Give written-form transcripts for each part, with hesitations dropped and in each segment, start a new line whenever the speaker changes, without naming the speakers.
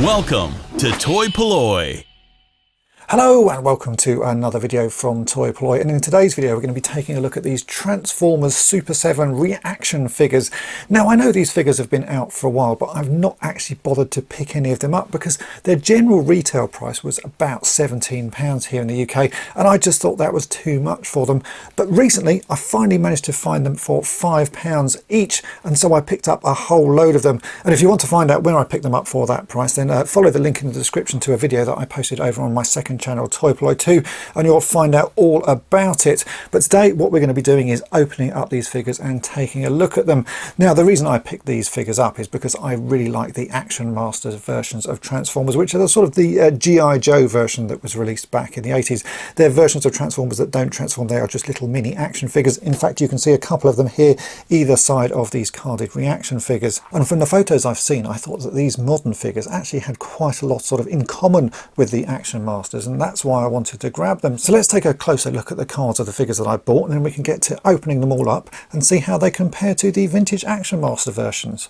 Welcome to toy-polloi.
Hello and welcome to another video from toy-polloi, and in today's video we're going to be taking a look at these Transformers Super 7 ReAction figures. Now I know these figures have been out for a while, but I've not actually bothered to pick any of them up because their general retail price was about £17 here in the UK, and I just thought that was too much for them. But recently I finally managed to find them for £5 each, and so I picked up a whole load of them. And if you want to find out where I picked them up for that price, then follow the link in the description to a video that I posted over on my second channel, toy-polloi 2, and you'll find out all about it. But today what we're going to be doing is opening up these figures and taking a look at them. Now the reason I picked these figures up is because I really like the Action Masters versions of Transformers, which are the sort of the G.I. Joe version that was released back in the 80s. They're versions of Transformers that don't transform, they are just little mini action figures. In fact, you can see a couple of them here either side of these carded ReAction figures, and from the photos I've seen I thought that these modern figures actually had quite a lot sort of in common with the Action Masters, and that's why I wanted to grab them. So let's take a closer look at the cards of the figures that I bought, and then we can get to opening them all up and see how they compare to the vintage Action Master versions.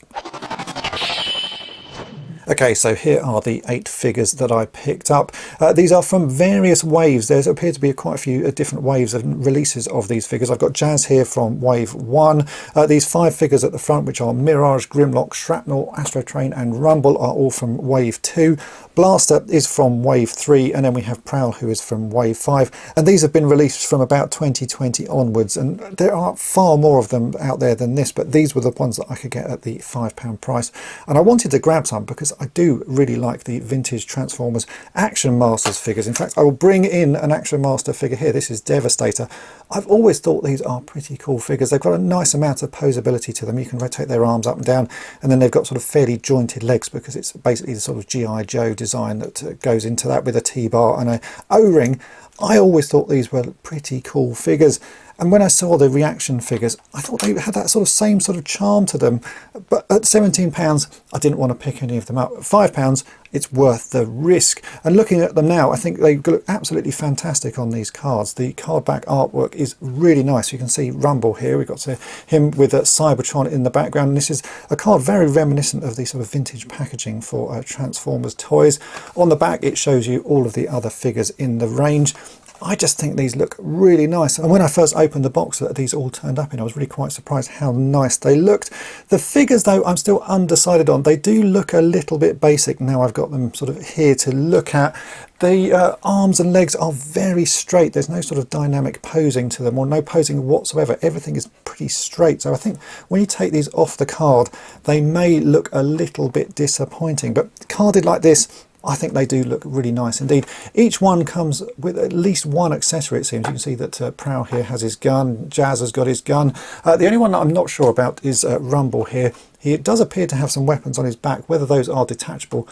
Okay, so here are the 8 figures that I picked up. These are from various waves. There appear to be quite a few different waves and releases of these figures. I've got Jazz here from wave 1. These 5 figures at the front, which are Mirage, Grimlock, Shrapnel, Astro Train and Rumble, are all from wave 2. Blaster is from wave 3, and then we have Prowl, who is from wave 5, and these have been released from about 2020 onwards, and there are far more of them out there than this, but these were the ones that I could get at the £5 price, and I wanted to grab some because I do really like the vintage Transformers Action Masters figures. In fact, I will bring in an Action Master figure here. This is Devastator. I've always thought these are pretty cool figures. They've got a nice amount of posability to them. You can rotate their arms up and down, and then they've got sort of fairly jointed legs because it's basically the sort of G.I. Joe design that goes into that, with a T-bar and a O-ring. I always thought these were pretty cool figures, and when I saw the ReAction figures I thought they had that sort of same sort of charm to them, but at £17 I didn't want to pick any of them up. At £5 it's worth the risk, and looking at them now I think they look absolutely fantastic on these cards. The card back artwork is really nice. You can see Rumble here, we've got him with a Cybertron in the background, and this is a card very reminiscent of the sort of vintage packaging for Transformers toys. On the back it shows you all of the other figures in the range. I just think these look really nice, and when I first opened the box that these all turned up in, I was really quite surprised how nice they looked. The figures though I'm still undecided on. They do look a little bit basic now I've got them sort of here to look at. The arms and legs are very straight. There's no sort of dynamic posing to them, or no posing whatsoever. Everything is pretty straight, so I think when you take these off the card they may look a little bit disappointing, but carded like this I think they do look really nice indeed. Each one comes with at least one accessory, it seems. You can see that Prowl here has his gun, Jazz has got his gun. The only one that I'm not sure about is Rumble here. He does appear to have some weapons on his back. Whether those are detachable,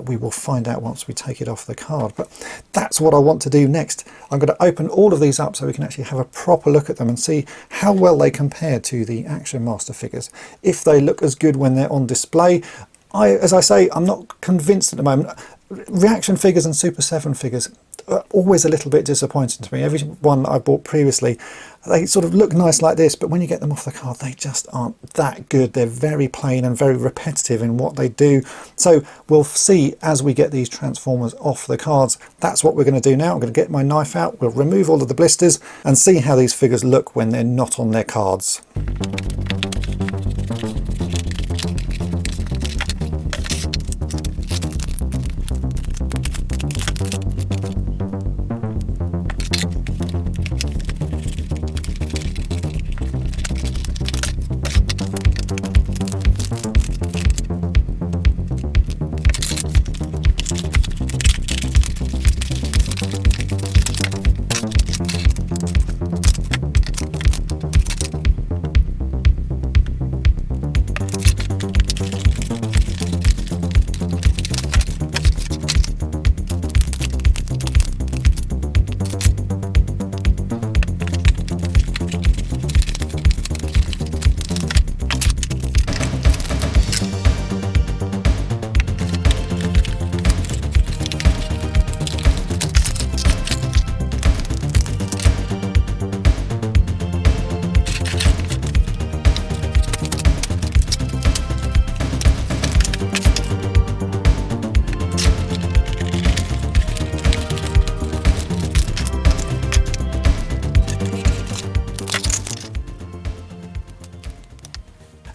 we will find out once we take it off the card. But that's what I want to do next. I'm going to open all of these up so we can actually have a proper look at them and see how well they compare to the Action Master figures. If they look as good when they're on display. As I say, I'm not convinced at the moment. ReAction figures and Super 7 figures are always a little bit disappointing to me. Every one that I bought previously, they sort of look nice like this, but when you get them off the card they just aren't that good. They're very plain and very repetitive in what they do. So we'll see as we get these Transformers off the cards. That's what we're going to do now. I'm going to get my knife out, we'll remove all of the blisters and see how these figures look when they're not on their cards.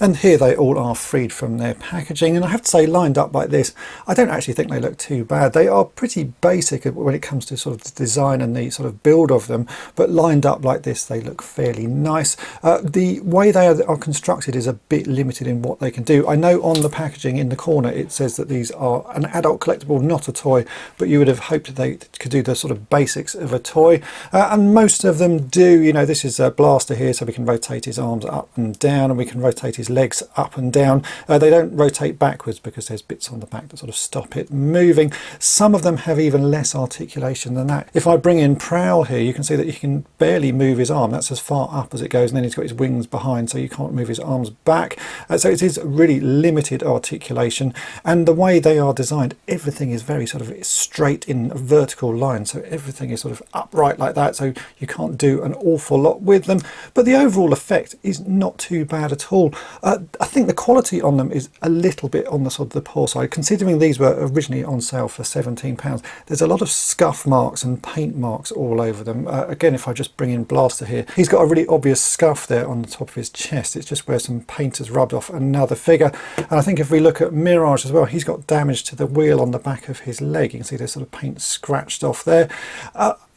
And here they all are freed from their packaging, and I have to say, lined up like this, I don't actually think they look too bad. They are pretty basic when it comes to sort of the design and the sort of build of them, but lined up like this they look fairly nice. The way they are constructed is a bit limited in what they can do. I know on the packaging in the corner it says that these are an adult collectible, not a toy, but you would have hoped that they could do the sort of basics of a toy, and most of them do. You know, this is a blaster here, so we can rotate his arms up and down, and we can rotate his legs up and down. They don't rotate backwards because there's bits on the back that sort of stop it moving. Some of them have even less articulation than that. If I bring in Prowl here, you can see that he can barely move his arm. That's as far up as it goes, and then he's got his wings behind, so you can't move his arms back. So it is really limited articulation, and the way they are designed, everything is very sort of straight in a vertical line, so everything is sort of upright like that, so you can't do an awful lot with them. But the overall effect is not too bad at all. I think the quality on them is a little bit on the sort of the poor side, considering these were originally on sale for £17. There's a lot of scuff marks and paint marks all over them. Again, if I just bring in Blaster here, he's got a really obvious scuff there on the top of his chest. It's just where some paint has rubbed off another figure. And I think if we look at Mirage as well, he's got damage to the wheel on the back of his leg. You can see there's sort of paint scratched off there.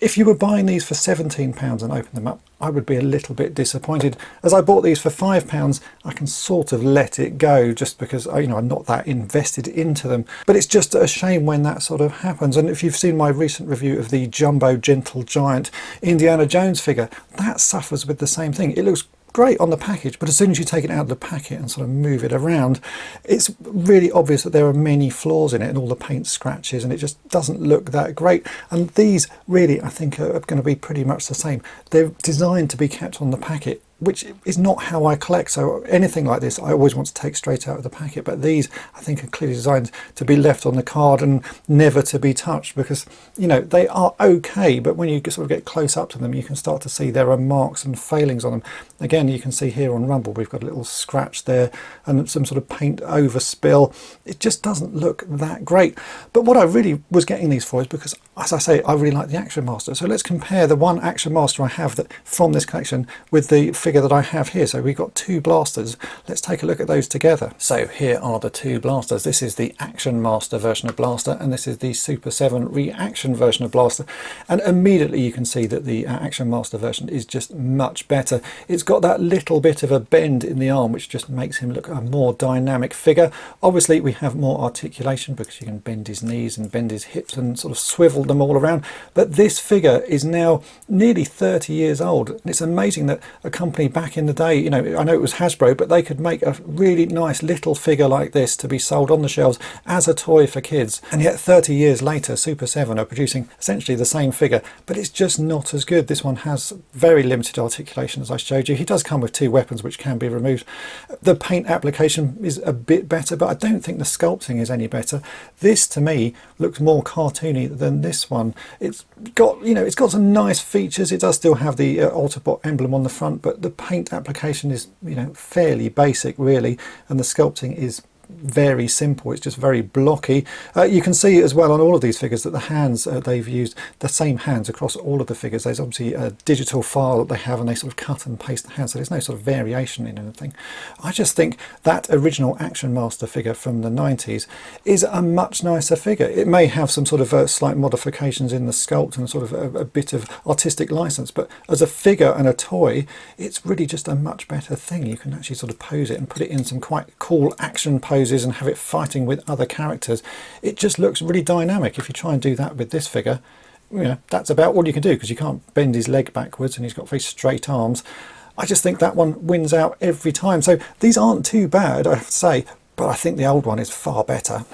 If you were buying these for £17 and open them up, I would be a little bit disappointed. As I bought these for £5, I can sort of let it go just because, you know, I'm not that invested into them. But it's just a shame when that sort of happens. And if you've seen my recent review of the Jumbo Gentle Giant Indiana Jones figure, that suffers with the same thing. It looks great on the package, but as soon as you take it out of the packet and sort of move it around, it's really obvious that there are many flaws in it and all the paint scratches, and it just doesn't look that great. And these really, I think, are going to be pretty much the same. They're designed to be kept on the packet, which is not how I collect. So anything like this I always want to take straight out of the packet, but these I think are clearly designed to be left on the card and never to be touched, because, you know, they are okay, but when you sort of get close up to them, you can start to see there are marks and failings on them. Again, you can see here on Rumble we've got a little scratch there and some sort of paint overspill. It just doesn't look that great. But what I really was getting these for is because, as I say, I really like the Action Master. So let's compare the one Action Master I have that from this collection with the figure that I have here. So we've got two blasters. Let's take a look at those together. So here are the two blasters. This is the Action Master version of Blaster, and this is the Super 7 ReAction version of Blaster. And immediately you can see that the Action Master version is just much better. It's got that little bit of a bend in the arm, which just makes him look a more dynamic figure. Obviously we have more articulation because you can bend his knees and bend his hips and sort of swivel them all around. But this figure is now nearly 30 years old, and it's amazing that a company back in the day, you know, I know it was Hasbro, but they could make a really nice little figure like this to be sold on the shelves as a toy for kids. And yet 30 years later, Super 7 are producing essentially the same figure, but it's just not as good. This one has very limited articulation, as I showed you. He does come with two weapons which can be removed. The paint application is a bit better, but I don't think the sculpting is any better. This to me looks more cartoony than this one. It's got, you know, it's got some nice features. It does still have the Autobot emblem on the front, but the paint application is, you know, fairly basic really, and the sculpting is very simple. It's just very blocky. You can see as well on all of these figures that the hands, they've used the same hands across all of the figures. There's obviously a digital file that they have, and they sort of cut and paste the hands, so there's no sort of variation in anything. I just think that original Action Master figure from the 90s is a much nicer figure. It may have some sort of slight modifications in the sculpt and sort of a bit of artistic license, but as a figure and a toy, it's really just a much better thing. You can actually sort of pose it and put it in some quite cool action poses and have it fighting with other characters. It just looks really dynamic. If you try and do that with this figure, you know, that's about all you can do, because you can't bend his leg backwards and he's got very straight arms. I just think that one wins out every time. So these aren't too bad, I have to say, but I think the old one is far better.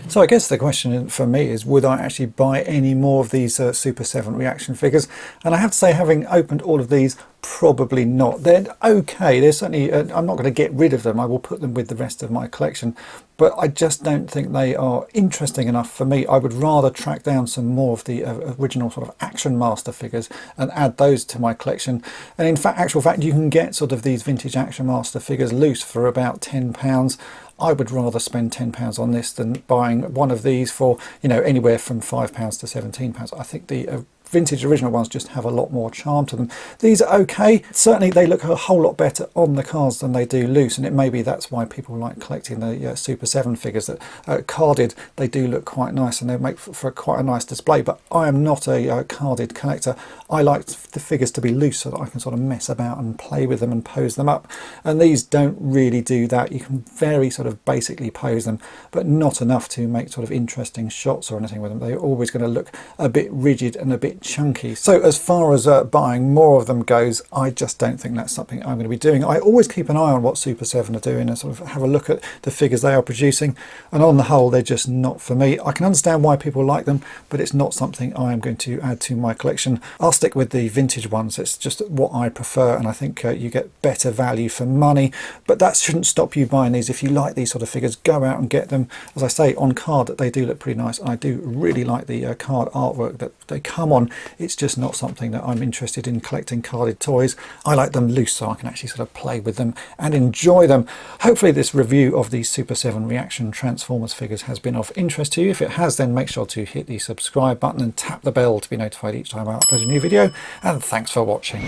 So I guess the question for me is, would I actually buy any more of these Super 7 ReAction figures? And I have to say, having opened all of these, probably not. They're okay. They're certainly, I'm not going to get rid of them. I will put them with the rest of my collection. But I just don't think they are interesting enough for me. I would rather track down some more of the original sort of Action Master figures and add those to my collection. And in fact, actual fact, you can get sort of these vintage Action Master figures loose for about £10. I would rather spend £10 on this than buying one of these for, you know, anywhere from £5 to £17. I think the vintage original ones just have a lot more charm to them. These are okay. Certainly they look a whole lot better on the cards than they do loose, and it maybe that's why people like collecting the Super 7 figures, that carded they do look quite nice and they make for quite a nice display. But I am not a carded collector. I like the figures to be loose so that I can sort of mess about and play with them and pose them up, and these don't really do that. You can very sort of basically pose them, but not enough to make sort of interesting shots or anything with them. They're always going to look a bit rigid and a bit chunky. So as far as buying more of them goes, I just don't think that's something I'm going to be doing. I always keep an eye on what Super 7 are doing and sort of have a look at the figures they are producing, and on the whole they're just not for me. I can understand why people like them, but it's not something I am going to add to my collection. I'll stick with the vintage ones. It's just what I prefer, and I think you get better value for money. But that shouldn't stop you buying these. If you like these sort of figures, go out and get them. As I say, on card they do look pretty nice, and I do really like the card artwork that they come on. It's just not something that I'm interested in collecting carded toys. I like them loose so I can actually sort of play with them and enjoy them. Hopefully this review of these Super 7 ReAction Transformers figures has been of interest to you. If it has, then make sure to hit the subscribe button and tap the bell to be notified each time I upload a new video, and thanks for watching.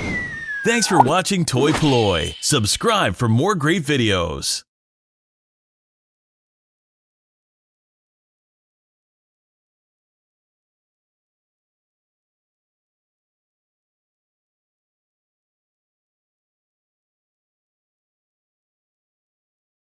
Thanks for watching Toy-Polloi. Subscribe for more great videos.